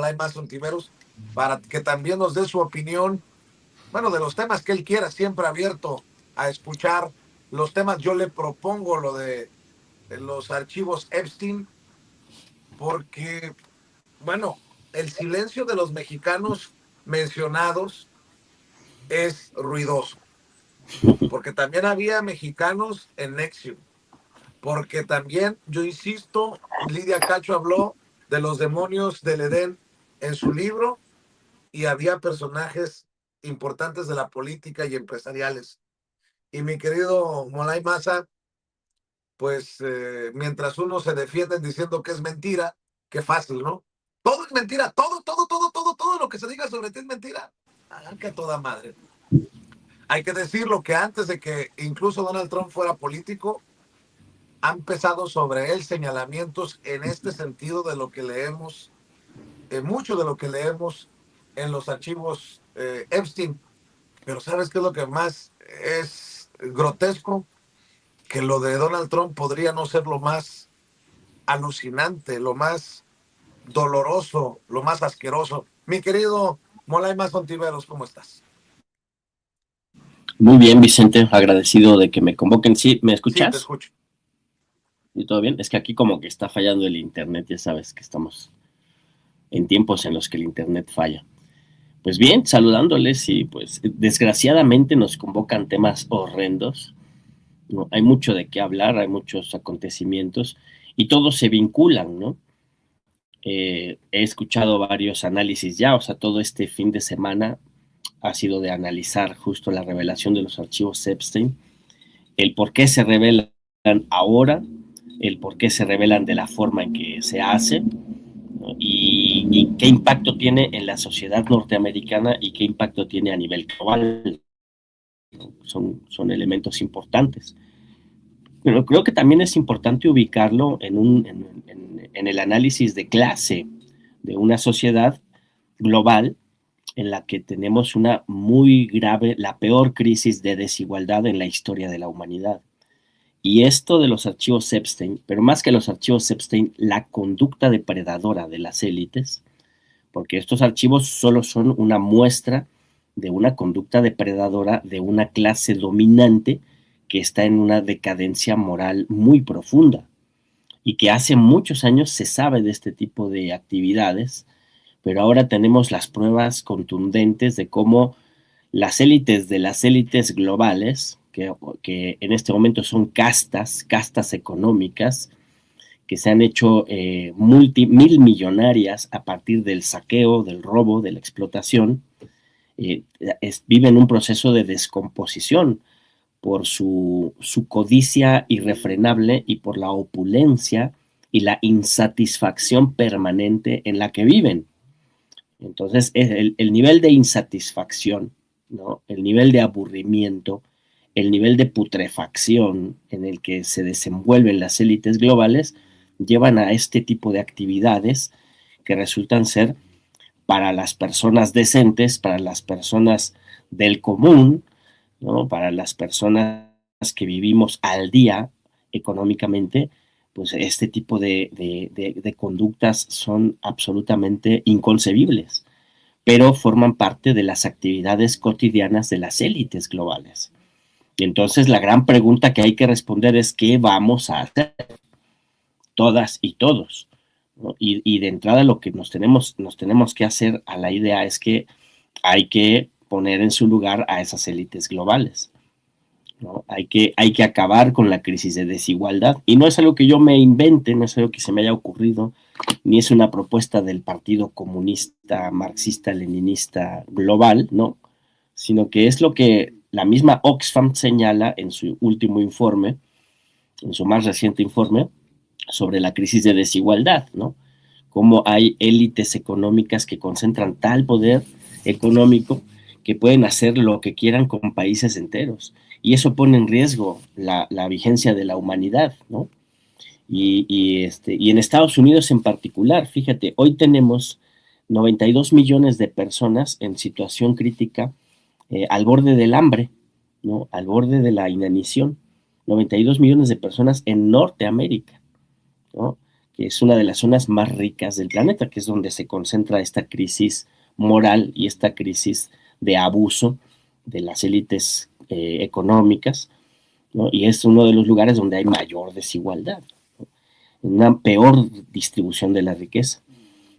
Molay Más Ontiveros, para que también nos dé su opinión, bueno, de los temas que él quiera, siempre abierto a escuchar los temas. Yo le propongo lo de los archivos Epstein, porque, bueno, el silencio de los mexicanos mencionados es ruidoso, porque también había mexicanos en Nexium, porque también, yo insisto, Lidia Cacho habló de los demonios del Edén en su libro y había personajes importantes de la política y empresariales. Y mi querido Molay Maza, pues mientras uno se defienden diciendo que es mentira, qué fácil, ¿no? Todo es mentira, todo lo que se diga sobre ti es mentira. Ah, que toda madre. Hay que decirlo que antes de que incluso Donald Trump fuera político, han pesado sobre él señalamientos en este sentido de lo que leemos, mucho de lo que leemos en los archivos Epstein. Pero ¿sabes qué es lo que más es grotesco? Que lo de Donald Trump podría no ser lo más alucinante, lo más doloroso, lo más asqueroso. Mi querido Molay Más Ontiveros, ¿cómo estás? Muy bien, Vicente, agradecido de que me convoquen. ¿Sí? ¿Me Sí, te escuchas? escucho. ¿Y todo bien? Es que aquí como que está fallando el internet, ya sabes que estamos en tiempos en los que el internet falla. Pues bien, saludándoles y pues desgraciadamente nos convocan temas horrendos, ¿no? Hay mucho de qué hablar, hay muchos acontecimientos y todos se vinculan, ¿no? He escuchado varios análisis ya, o sea, todo este fin de semana ha sido de analizar justo la revelación de los archivos Epstein, el por qué se revelan ahora, el por qué se revelan de la forma en que se hace, ¿no? Y qué impacto tiene en la sociedad norteamericana y qué impacto tiene a nivel global. Son elementos importantes. Pero creo que también es importante ubicarlo en el análisis de clase de una sociedad global en la que tenemos una muy grave, la peor crisis de desigualdad en la historia de la humanidad. Y esto de los archivos Epstein, pero más que los archivos Epstein, la conducta depredadora de las élites, porque estos archivos solo son una muestra de una conducta depredadora de una clase dominante que está en una decadencia moral muy profunda y que hace muchos años se sabe de este tipo de actividades, pero ahora tenemos las pruebas contundentes de cómo las élites de las élites globales, que en este momento son castas económicas, que se han hecho mil millonarias a partir del saqueo, del robo, de la explotación, viven un proceso de descomposición por su codicia irrefrenable y por la opulencia y la insatisfacción permanente en la que viven. Entonces, el nivel de insatisfacción, ¿no? El nivel de aburrimiento, el nivel de putrefacción en el que se desenvuelven las élites globales, llevan a este tipo de actividades que resultan ser para las personas decentes, para las personas del común, ¿no? Para las personas que vivimos al día económicamente, pues este tipo de conductas son absolutamente inconcebibles, pero forman parte de las actividades cotidianas de las élites globales. Y entonces la gran pregunta que hay que responder es ¿qué vamos a hacer todas y todos? ¿No? Y de entrada lo que nos tenemos que hacer a la idea es que hay que poner en su lugar a esas élites globales, ¿no? Hay que acabar con la crisis de desigualdad. Y no es algo que yo me invente, no es algo que se me haya ocurrido, ni es una propuesta del Partido Comunista, Marxista, Leninista Global, ¿no? Sino que es lo que la misma Oxfam señala en su último informe, en su más reciente informe, sobre la crisis de desigualdad, ¿no? Cómo hay élites económicas que concentran tal poder económico que pueden hacer lo que quieran con países enteros. Y eso pone en riesgo la vigencia de la humanidad, ¿no? Y en Estados Unidos en particular, fíjate, hoy tenemos 92 millones de personas en situación crítica, al borde del hambre, ¿no? Al borde de la inanición. 92 millones de personas en Norteamérica, ¿no? que es una de las zonas más ricas del planeta, que es donde se concentra esta crisis moral y esta crisis de abuso de las élites económicas, ¿no? Y es uno de los lugares donde hay mayor desigualdad, ¿no? Una peor distribución de la riqueza.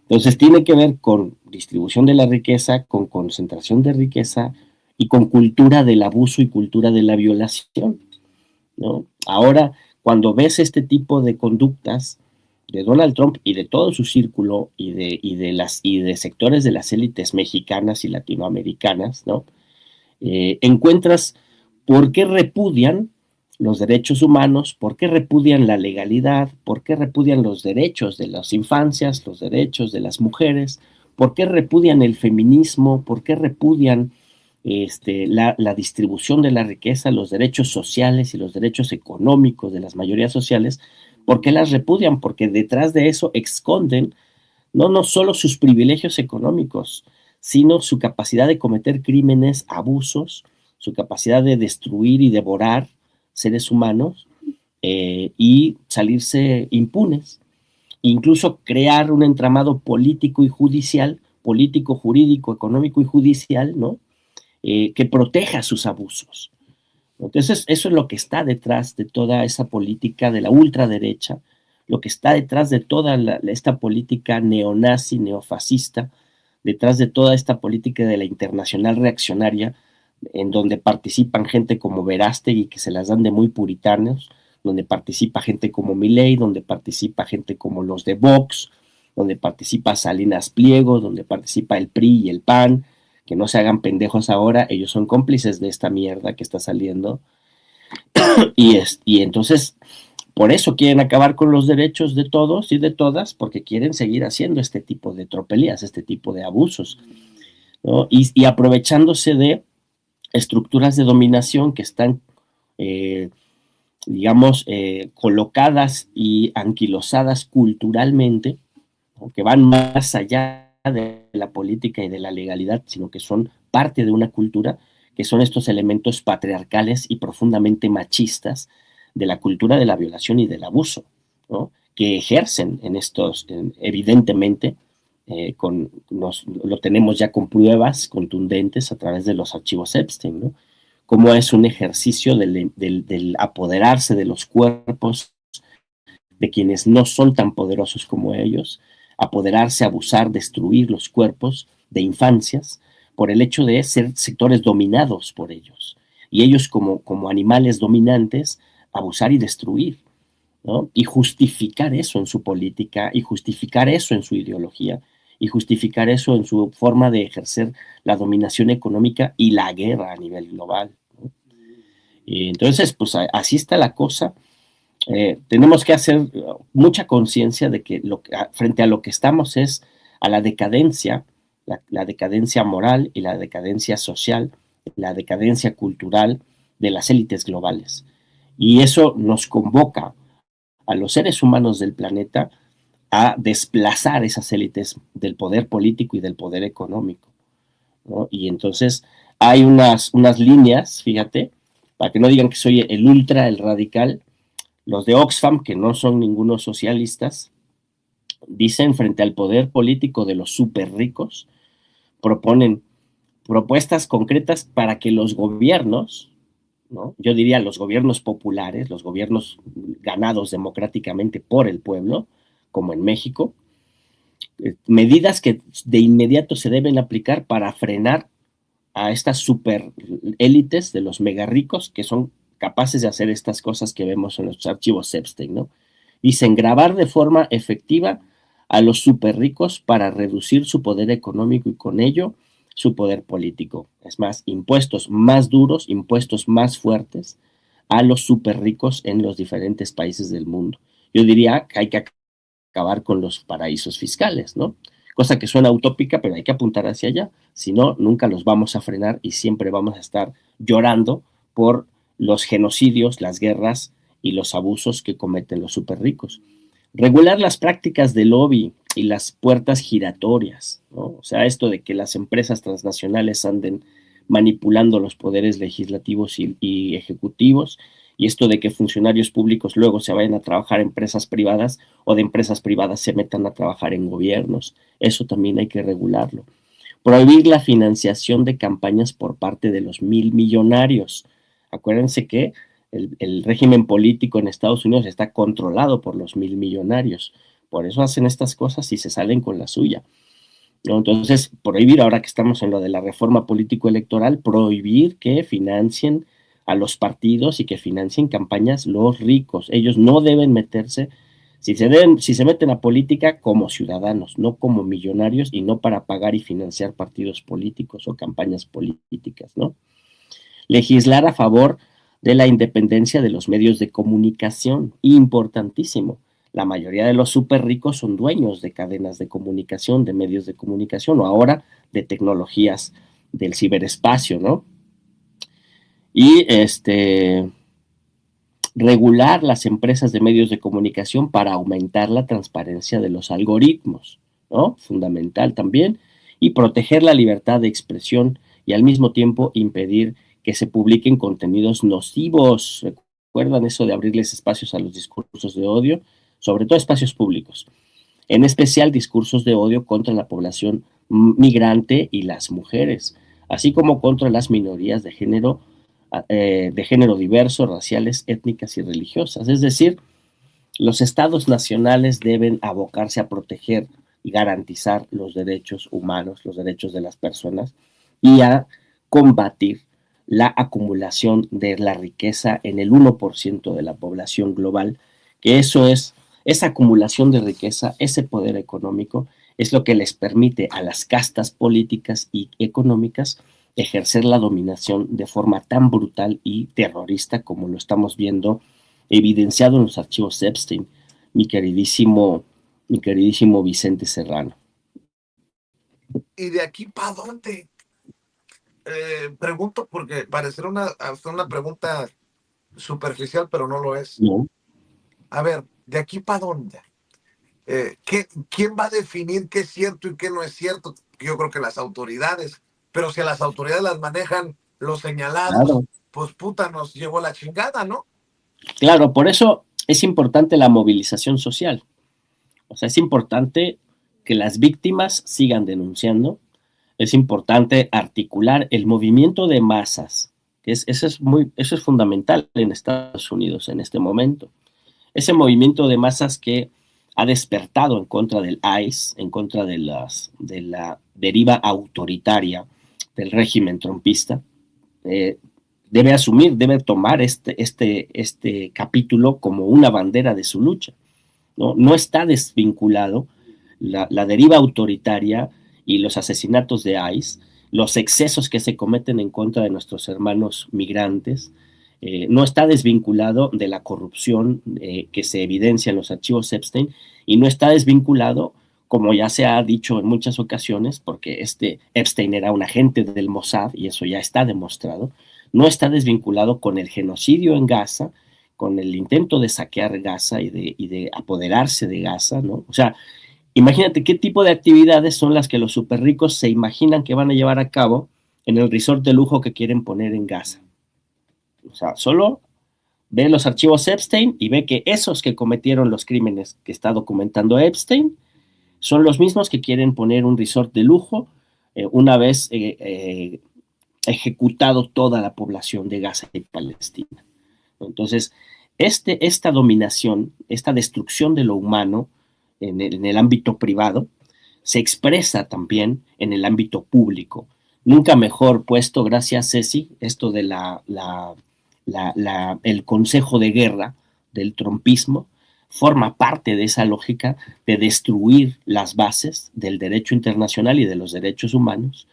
Entonces tiene que ver con distribución de la riqueza, con concentración de riqueza y con cultura del abuso y cultura de la violación, ¿no? Ahora, cuando ves este tipo de conductas de Donald Trump y de todo su círculo y de sectores de las élites mexicanas y latinoamericanas, ¿no? Encuentras por qué repudian los derechos humanos, por qué repudian la legalidad, por qué repudian los derechos de las infancias, los derechos de las mujeres, por qué repudian el feminismo, por qué repudian la distribución de la riqueza, los derechos sociales y los derechos económicos de las mayorías sociales. ¿Por qué las repudian? Porque detrás de eso esconden no solo sus privilegios económicos, sino su capacidad de cometer crímenes, abusos, su capacidad de destruir y devorar seres humanos y salirse impunes. Incluso crear un entramado político y judicial, político, jurídico, económico y judicial, ¿no? Que proteja sus abusos. Entonces, eso es lo que está detrás de toda esa política de la ultraderecha, lo que está detrás de toda esta política neonazi, neofascista, detrás de toda esta política de la internacional reaccionaria, en donde participan gente como Verástegui, que se las dan de muy puritanos, donde participa gente como Milei, donde participa gente como los de Vox, donde participa Salinas Pliego, donde participa el PRI y el PAN, que no se hagan pendejos ahora, ellos son cómplices de esta mierda que está saliendo. Y entonces, por eso quieren acabar con los derechos de todos y de todas, porque quieren seguir haciendo este tipo de tropelías, este tipo de abusos, ¿no? Y aprovechándose de estructuras de dominación que están, digamos, colocadas y anquilosadas culturalmente, ¿no? Que van más allá de la política y de la legalidad, sino que son parte de una cultura, que son estos elementos patriarcales y profundamente machistas de la cultura de la violación y del abuso, ¿no? Que ejercen en estos, evidentemente, lo tenemos ya con pruebas contundentes a través de los archivos Epstein, ¿no? Cómo es un ejercicio del apoderarse de los cuerpos de quienes no son tan poderosos como ellos, apoderarse, abusar, destruir los cuerpos de infancias por el hecho de ser sectores dominados por ellos. Y ellos como animales dominantes, abusar y destruir, ¿no? Y justificar eso en su política, y justificar eso en su ideología, y justificar eso en su forma de ejercer la dominación económica y la guerra a nivel global, ¿no? Y entonces, pues así está la cosa. Tenemos que hacer mucha conciencia de que frente a lo que estamos es a la decadencia, la decadencia moral y la decadencia social, la decadencia cultural de las élites globales. Y eso nos convoca a los seres humanos del planeta a desplazar esas élites del poder político y del poder económico, ¿no? Y entonces hay unas líneas, fíjate, para que no digan que soy el ultra, el radical. Los de Oxfam, que no son ningunos socialistas, dicen frente al poder político de los súper ricos, proponen propuestas concretas para que los gobiernos, ¿no? Yo diría los gobiernos populares, los gobiernos ganados democráticamente por el pueblo, como en México, medidas que de inmediato se deben aplicar para frenar a estas super élites de los mega ricos que son capaces de hacer estas cosas que vemos en los archivos Epstein, ¿no? Dicen grabar de forma efectiva a los super ricos para reducir su poder económico y con ello su poder político. Es más, impuestos más duros, impuestos más fuertes a los super ricos en los diferentes países del mundo. Yo diría que hay que acabar con los paraísos fiscales, ¿no? Cosa que suena utópica, pero hay que apuntar hacia allá. Si no, nunca los vamos a frenar y siempre vamos a estar llorando por los genocidios, las guerras y los abusos que cometen los súper ricos. Regular las prácticas de lobby y las puertas giratorias, ¿no? O sea, esto de que las empresas transnacionales anden manipulando los poderes legislativos y ejecutivos y esto de que funcionarios públicos luego se vayan a trabajar en empresas privadas o de empresas privadas se metan a trabajar en gobiernos. Eso también hay que regularlo. Prohibir la financiación de campañas por parte de los mil millonarios. Acuérdense que el régimen político en Estados Unidos está controlado por los mil millonarios. Por eso hacen estas cosas y se salen con la suya, ¿no? Entonces, prohibir, ahora que estamos en lo de la reforma político-electoral, prohibir que financien a los partidos y que financien campañas los ricos. Ellos no deben meterse, si se meten a política como ciudadanos, no como millonarios y no para pagar y financiar partidos políticos o campañas políticas, ¿no? Legislar a favor de la independencia de los medios de comunicación, importantísimo. La mayoría de los súper ricos son dueños de cadenas de comunicación, de medios de comunicación, o ahora de tecnologías del ciberespacio, ¿no? Y regular las empresas de medios de comunicación para aumentar la transparencia de los algoritmos, ¿no? Fundamental también. Y proteger la libertad de expresión y al mismo tiempo impedir que se publiquen contenidos nocivos. ¿Recuerdan eso de abrirles espacios a los discursos de odio? Sobre todo espacios públicos, en especial discursos de odio contra la población migrante y las mujeres, así como contra las minorías de género diverso, raciales, étnicas y religiosas. Es decir, los estados nacionales deben abocarse a proteger y garantizar los derechos humanos, los derechos de las personas y a combatir la acumulación de la riqueza en el 1% de la población global, que eso es, esa acumulación de riqueza, ese poder económico, es lo que les permite a las castas políticas y económicas ejercer la dominación de forma tan brutal y terrorista como lo estamos viendo evidenciado en los archivos Epstein, mi queridísimo Vicente Serrano. ¿Y de aquí para dónde? Pregunto porque parecerá una pregunta superficial, pero no lo es. No. A ver, ¿de aquí para dónde? ¿Quién va a definir qué es cierto y qué no es cierto? Yo creo que las autoridades, pero si a las autoridades las manejan los señalados, claro, pues puta, nos llevó la chingada, ¿no? Claro, por eso es importante la movilización social. O sea, es importante que las víctimas sigan denunciando, es importante articular el movimiento de masas, que eso es fundamental en Estados Unidos en este momento. Ese movimiento de masas que ha despertado en contra del ICE, en contra de la deriva autoritaria del régimen trumpista, debe tomar este capítulo como una bandera de su lucha, ¿no? No está desvinculado la deriva autoritaria y los asesinatos de ICE, los excesos que se cometen en contra de nuestros hermanos migrantes, no está desvinculado de la corrupción que se evidencia en los archivos Epstein y no está desvinculado, como ya se ha dicho en muchas ocasiones, porque Epstein era un agente del Mossad y eso ya está demostrado, no está desvinculado con el genocidio en Gaza, con el intento de saquear Gaza y de apoderarse de Gaza, ¿no? O sea, imagínate qué tipo de actividades son las que los super ricos se imaginan que van a llevar a cabo en el resort de lujo que quieren poner en Gaza. O sea, solo ve los archivos Epstein y ve que esos que cometieron los crímenes que está documentando Epstein son los mismos que quieren poner un resort de lujo una vez ejecutado toda la población de Gaza y Palestina. Entonces, esta dominación, esta destrucción de lo humano en el ámbito privado, se expresa también en el ámbito público. Nunca mejor puesto, gracias Ceci, esto de el consejo de guerra del trumpismo forma parte de esa lógica de destruir las bases del derecho internacional y de los derechos humanos,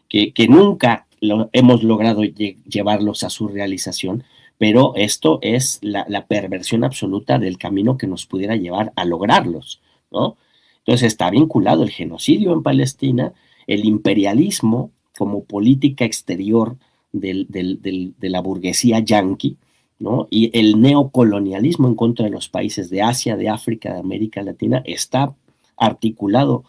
que nunca hemos logrado llevarlos a su realización, pero esto es la perversión absoluta del camino que nos pudiera llevar a lograrlos, ¿no? Entonces está vinculado el genocidio en Palestina, el imperialismo como política exterior de la burguesía yanqui, ¿no? Y el neocolonialismo en contra de los países de Asia, de África, de América Latina, está articulado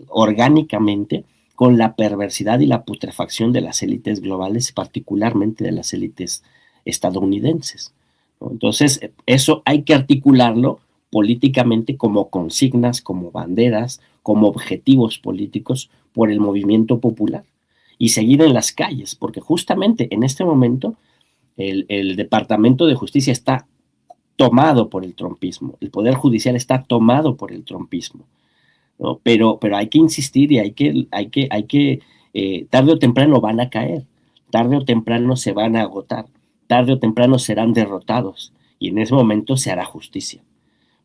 orgánicamente con la perversidad y la putrefacción de las élites globales, particularmente de las élites estadounidenses, ¿no? Entonces, eso hay que articularlo políticamente como consignas, como banderas, como objetivos políticos por el movimiento popular y seguir en las calles, porque justamente en este momento el Departamento de Justicia está tomado por el trumpismo, el Poder Judicial está tomado por el trumpismo, ¿no? Pero hay que insistir y tarde o temprano van a caer, tarde o temprano se van a agotar, tarde o temprano serán derrotados y en ese momento se hará justicia.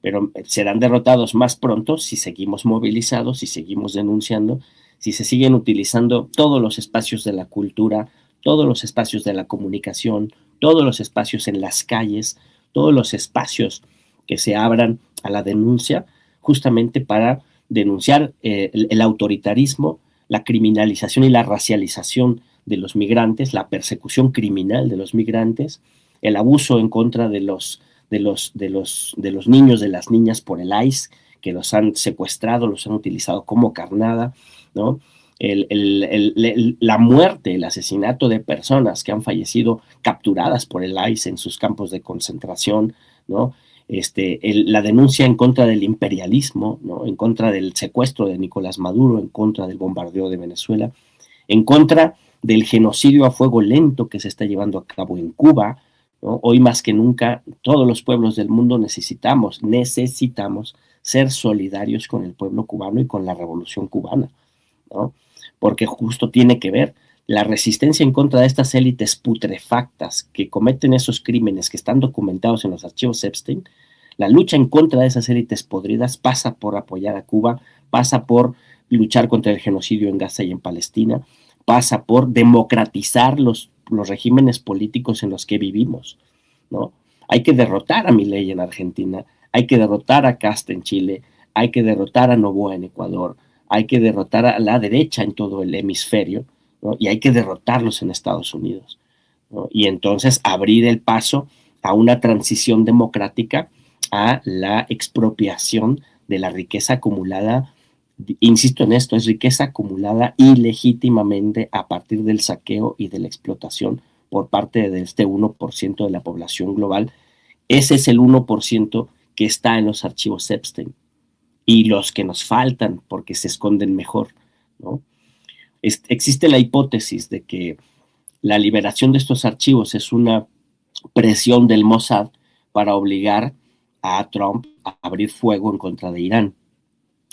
Pero serán derrotados más pronto si seguimos movilizados, si seguimos denunciando, si se siguen utilizando todos los espacios de la cultura, todos los espacios de la comunicación, todos los espacios en las calles, todos los espacios que se abran a la denuncia, justamente para denunciar el autoritarismo, la criminalización y la racialización de los migrantes, la persecución criminal de los migrantes, el abuso en contra de los niños, de las niñas por el ICE, que los han secuestrado, los han utilizado como carnada, ¿no? La muerte, el asesinato de personas que han fallecido capturadas por el ICE en sus campos de concentración, ¿no? La denuncia en contra del imperialismo, ¿no? En contra del secuestro de Nicolás Maduro, en contra del bombardeo de Venezuela, en contra del genocidio a fuego lento que se está llevando a cabo en Cuba, ¿no? Hoy más que nunca, todos los pueblos del mundo necesitamos ser solidarios con el pueblo cubano y con la revolución cubana, ¿no? Porque justo tiene que ver la resistencia en contra de estas élites putrefactas que cometen esos crímenes que están documentados en los archivos Epstein. La lucha en contra de esas élites podridas pasa por apoyar a Cuba, pasa por luchar contra el genocidio en Gaza y en Palestina, pasa por democratizar los regímenes políticos en los que vivimos, ¿no? Hay que derrotar a Milei en Argentina, hay que derrotar a Kast en Chile, hay que derrotar a Noboa en Ecuador, hay que derrotar a la derecha en todo el hemisferio, ¿no? Y hay que derrotarlos en Estados Unidos, ¿no? Y entonces abrir el paso a una transición democrática, a la expropiación de la riqueza acumulada. Insisto en esto, es riqueza acumulada ilegítimamente a partir del saqueo y de la explotación por parte de este 1% de la población global. Ese es el 1% que está en los archivos Epstein y los que nos faltan porque se esconden mejor, ¿no? Existe la hipótesis de que la liberación de estos archivos es una presión del Mossad para obligar a Trump a abrir fuego en contra de Irán.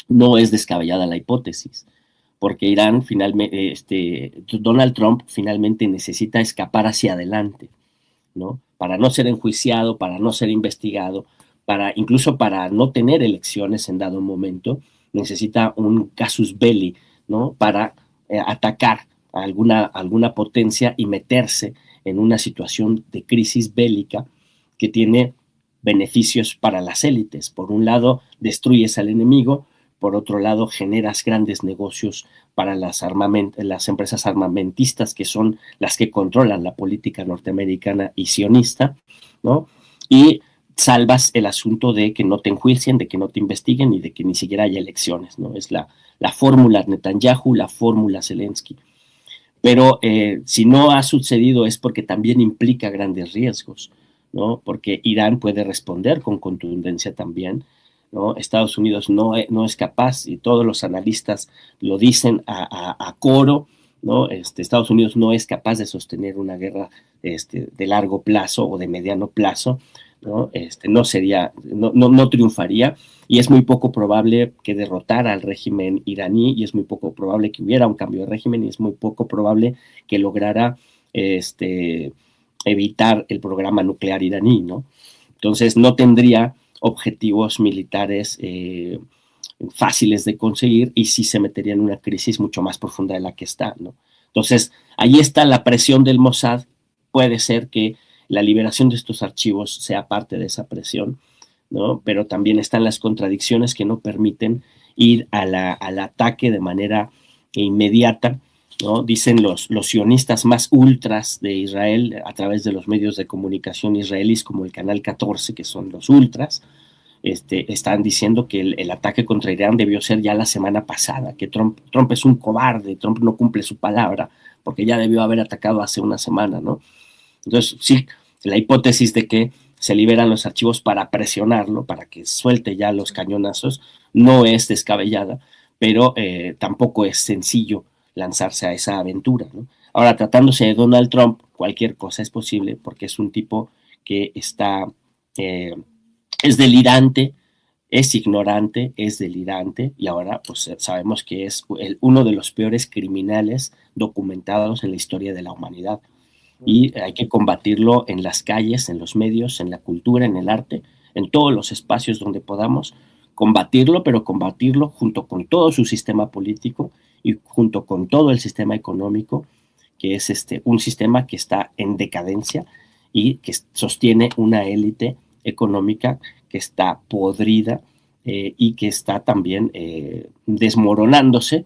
No es descabellada la hipótesis, porque Irán finalmente, Donald Trump finalmente necesita escapar hacia adelante, ¿no? Para no ser enjuiciado, para no ser investigado, incluso para no tener elecciones en dado momento, necesita un casus belli, ¿no? Para atacar a alguna potencia y meterse en una situación de crisis bélica que tiene beneficios para las élites. Por un lado, destruyes al enemigo, por otro lado, generas grandes negocios para las empresas armamentistas, que son las que controlan la política norteamericana y sionista, ¿no? Y salvas el asunto de que no te enjuicien, de que no te investiguen y de que ni siquiera haya elecciones, ¿no? Es la fórmula Netanyahu, la fórmula Zelensky. Pero si no ha sucedido es porque también implica grandes riesgos, ¿no? Porque Irán puede responder con contundencia también, ¿no? Estados Unidos no es capaz, y todos los analistas lo dicen a coro, ¿no? Estados Unidos no es capaz de sostener una guerra de largo plazo o de mediano plazo, ¿no? No triunfaría, y es muy poco probable que derrotara al régimen iraní, y es muy poco probable que hubiera un cambio de régimen, y es muy poco probable que lograra evitar el programa nuclear iraní, ¿no? Entonces no tendría objetivos militares fáciles de conseguir, y sí se metería en una crisis mucho más profunda de la que está, ¿no? Entonces, ahí está la presión del Mossad. Puede ser que la liberación de estos archivos sea parte de esa presión, ¿no? Pero también están las contradicciones que no permiten ir al ataque de manera inmediata, ¿no? Dicen los sionistas más ultras de Israel, a través de los medios de comunicación israelíes como el Canal 14, que son los ultras, están diciendo que el ataque contra Irán debió ser ya la semana pasada, que Trump es un cobarde, Trump no cumple su palabra, porque ya debió haber atacado hace una semana, ¿no? Entonces, sí, la hipótesis de que se liberan los archivos para presionarlo, para que suelte ya los cañonazos, no es descabellada, pero tampoco es sencillo lanzarse a esa aventura, ¿no? Ahora, tratándose de Donald Trump, cualquier cosa es posible porque es un tipo que es delirante, es ignorante, es delirante y ahora pues sabemos que es uno de los peores criminales documentados en la historia de la humanidad y hay que combatirlo en las calles, en los medios, en la cultura, en el arte, en todos los espacios donde podamos combatirlo, pero combatirlo junto con todo su sistema político y junto con todo el sistema económico, que es un sistema que está en decadencia y que sostiene una élite económica que está podrida y que está también desmoronándose,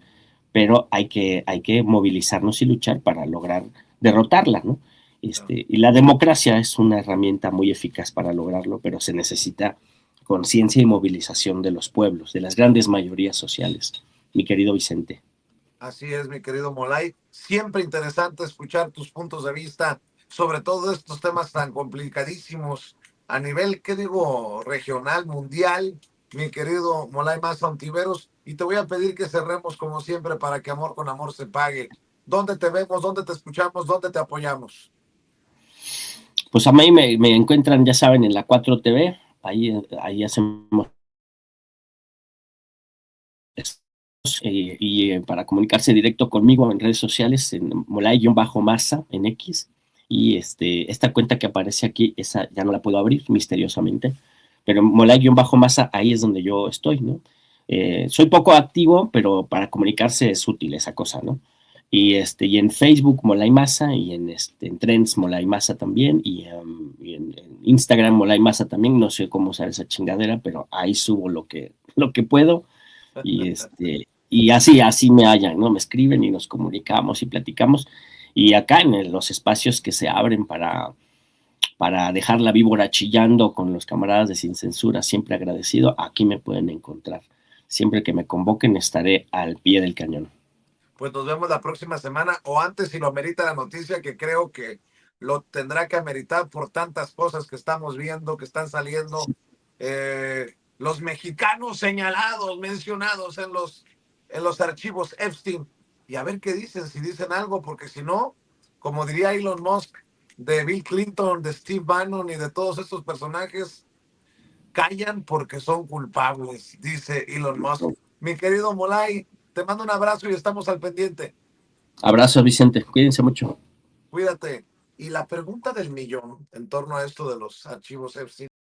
pero hay que movilizarnos y luchar para lograr derrotarla, ¿no? Y la democracia es una herramienta muy eficaz para lograrlo, pero se necesita conciencia y movilización de los pueblos, de las grandes mayorías sociales, mi querido Vicente. Así es, mi querido Molay. Siempre interesante escuchar tus puntos de vista sobre todo estos temas tan complicadísimos a nivel, ¿qué digo?, regional, mundial, mi querido Molay Maza Ontiveros. Y te voy a pedir que cerremos como siempre para que amor con amor se pague. ¿Dónde te vemos? ¿Dónde te escuchamos? ¿Dónde te apoyamos? Pues a mí me encuentran, ya saben, en la 4TV, ahí hacemos y para comunicarse directo conmigo en redes sociales, en Molay-Masa en X, y esta cuenta que aparece aquí, esa ya no la puedo abrir misteriosamente, pero Molay-Masa, ahí es donde yo estoy, ¿no? Soy poco activo, pero para comunicarse es útil esa cosa, ¿no? Y en Facebook Molay Masa, y en Trends Molay Masa también, y en Instagram Molay Masa también, no sé cómo usar esa chingadera, pero ahí subo lo que puedo, y así me hallan, ¿no? Me escriben y nos comunicamos y platicamos, y acá en los espacios que se abren para dejar la víbora chillando con los camaradas de Sin Censura, siempre agradecido, aquí me pueden encontrar. Siempre que me convoquen estaré al pie del cañón. Pues nos vemos la próxima semana o antes si lo amerita la noticia, que creo que lo tendrá que ameritar por tantas cosas que estamos viendo, que están saliendo. Los mexicanos señalados, mencionados en los archivos Epstein. Y a ver qué dicen, si dicen algo, porque si no, como diría Elon Musk, de Bill Clinton, de Steve Bannon y de todos estos personajes, callan porque son culpables, dice Elon Musk. Mi querido Molay, te mando un abrazo y estamos al pendiente. Abrazo, Vicente. Cuídense mucho. Cuídate. Y la pregunta del millón en torno a esto de los archivos Epstein.